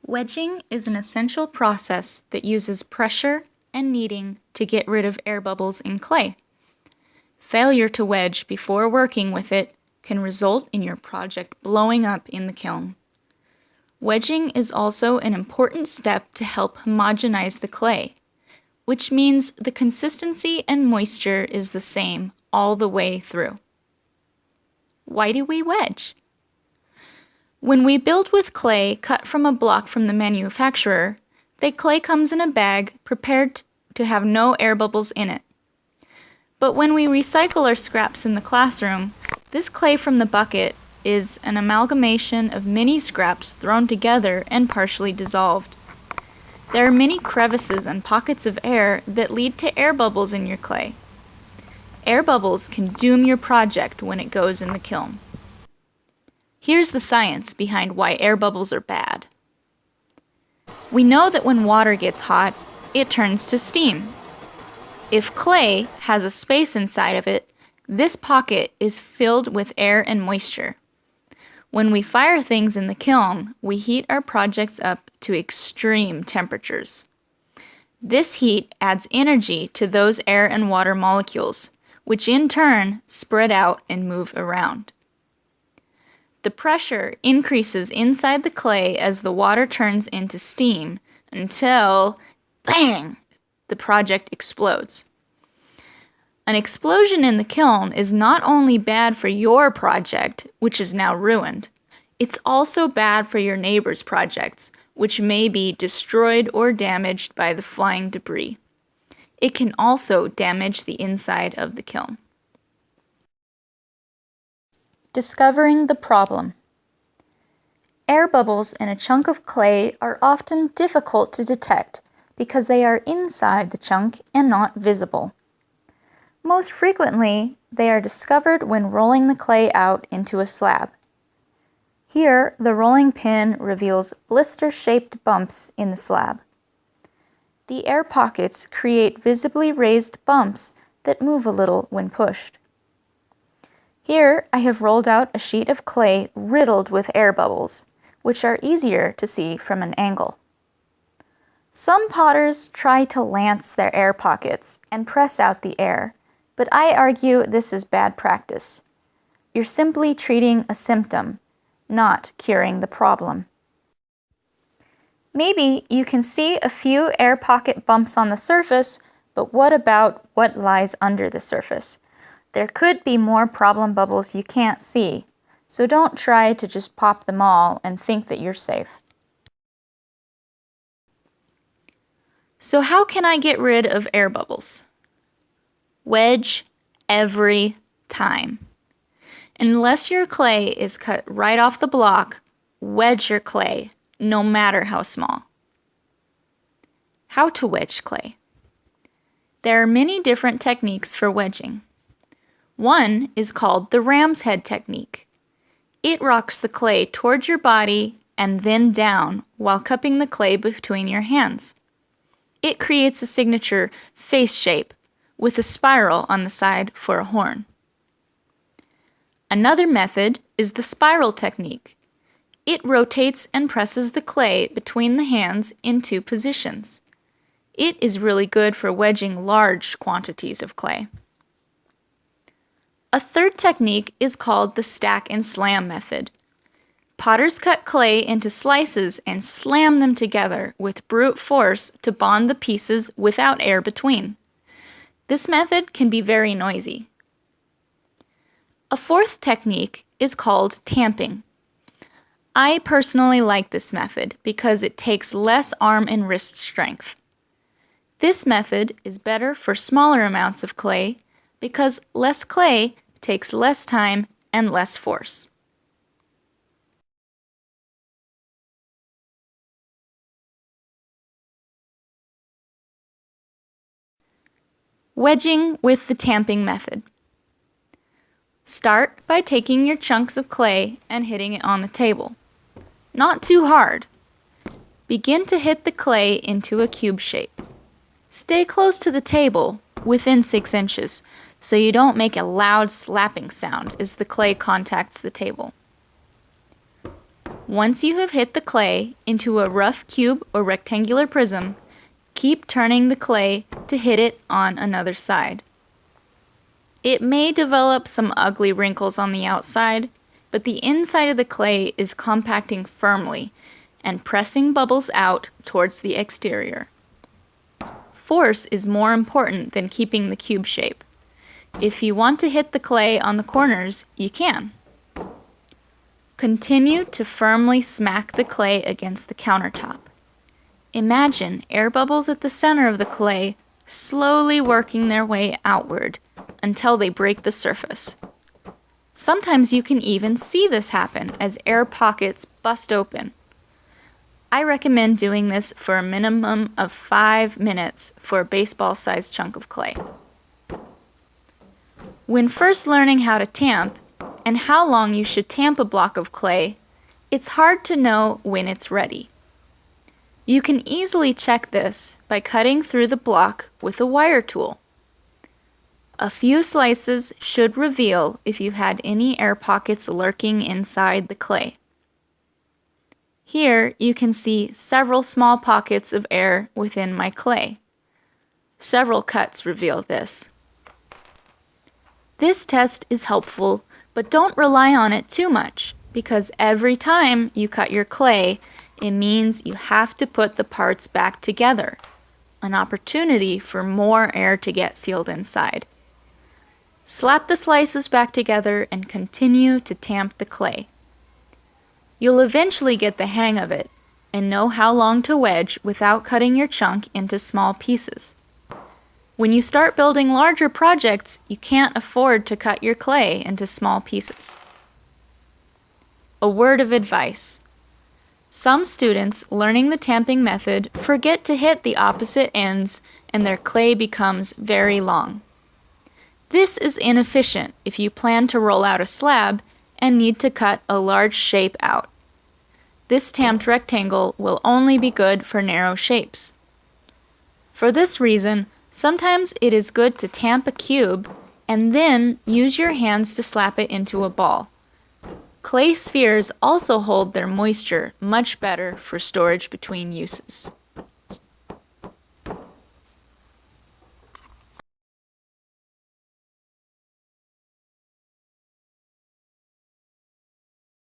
Wedging is an essential process that uses pressure and kneading to get rid of air bubbles in clay. Failure to wedge before working with it can result in your project blowing up in the kiln. Wedging is also an important step to help homogenize the clay, which means the consistency and moisture is the same all the way through. Why do we wedge? When we build with clay cut from a block from the manufacturer, the clay comes in a bag prepared to have no air bubbles in it. But when we recycle our scraps in the classroom, this clay from the bucket is an amalgamation of many scraps thrown together and partially dissolved. There are many crevices and pockets of air that lead to air bubbles in your clay. Air bubbles can doom your project when it goes in the kiln. Here's the science behind why air bubbles are bad. We know that when water gets hot, it turns to steam. If clay has a space inside of it, this pocket is filled with air and moisture. When we fire things in the kiln, we heat our projects up to extreme temperatures. This heat adds energy to those air and water molecules, which in turn spread out and move around. The pressure increases inside the clay as the water turns into steam until, bang, the project explodes. An explosion in the kiln is not only bad for your project, which is now ruined, it's also bad for your neighbor's projects, which may be destroyed or damaged by the flying debris. It can also damage the inside of the kiln. Discovering the problem. Air bubbles in a chunk of clay are often difficult to detect because they are inside the chunk and not visible. Most frequently, they are discovered when rolling the clay out into a slab. Here, the rolling pin reveals blister-shaped bumps in the slab. The air pockets create visibly raised bumps that move a little when pushed. Here, I have rolled out a sheet of clay riddled with air bubbles, which are easier to see from an angle. Some potters try to lance their air pockets and press out the air, but I argue this is bad practice. You're simply treating a symptom, not curing the problem. Maybe you can see a few air pocket bumps on the surface, but what about what lies under the surface? There could be more problem bubbles you can't see, so don't try to just pop them all and think that you're safe. So how can I get rid of air bubbles? Wedge every time. Unless your clay is cut right off the block, wedge your clay, no matter how small. How to wedge clay? There are many different techniques for wedging. One is called the ram's head technique. It rocks the clay towards your body and then down while cupping the clay between your hands. It creates a signature face shape with a spiral on the side for a horn. Another method is the spiral technique. It rotates and presses the clay between the hands in two positions. It is really good for wedging large quantities of clay. A third technique is called the stack and slam method. Potters cut clay into slices and slam them together with brute force to bond the pieces without air between. This method can be very noisy. A fourth technique is called tamping. I personally like this method because it takes less arm and wrist strength. This method is better for smaller amounts of clay because less clay takes less time and less force. Wedging with the tamping method. Start by taking your chunks of clay and hitting it on the table. Not too hard. Begin to hit the clay into a cube shape. Stay close to the table, within 6 inches, so you don't make a loud slapping sound as the clay contacts the table. Once you have hit the clay into a rough cube or rectangular prism, keep turning the clay to hit it on another side. It may develop some ugly wrinkles on the outside, but the inside of the clay is compacting firmly and pressing bubbles out towards the exterior. Force is more important than keeping the cube shape. If you want to hit the clay on the corners, you can. Continue to firmly smack the clay against the countertop. Imagine air bubbles at the center of the clay slowly working their way outward until they break the surface. Sometimes you can even see this happen as air pockets bust open. I recommend doing this for a minimum of 5 minutes for a baseball-sized chunk of clay. When first learning how to tamp and how long you should tamp a block of clay, it's hard to know when it's ready. You can easily check this by cutting through the block with a wire tool. A few slices should reveal if you had any air pockets lurking inside the clay. Here you can see several small pockets of air within my clay. Several cuts reveal this. This test is helpful, but don't rely on it too much, because every time you cut your clay, it means you have to put the parts back together, an opportunity for more air to get sealed inside. Slap the slices back together and continue to tamp the clay. You'll eventually get the hang of it and know how long to wedge without cutting your chunk into small pieces. When you start building larger projects, you can't afford to cut your clay into small pieces. A word of advice. Some students learning the tamping method forget to hit the opposite ends and their clay becomes very long. This is inefficient if you plan to roll out a slab and need to cut a large shape out. This tamped rectangle will only be good for narrow shapes. For this reason, sometimes it is good to tamp a cube and then use your hands to slap it into a ball. Clay spheres also hold their moisture much better for storage between uses.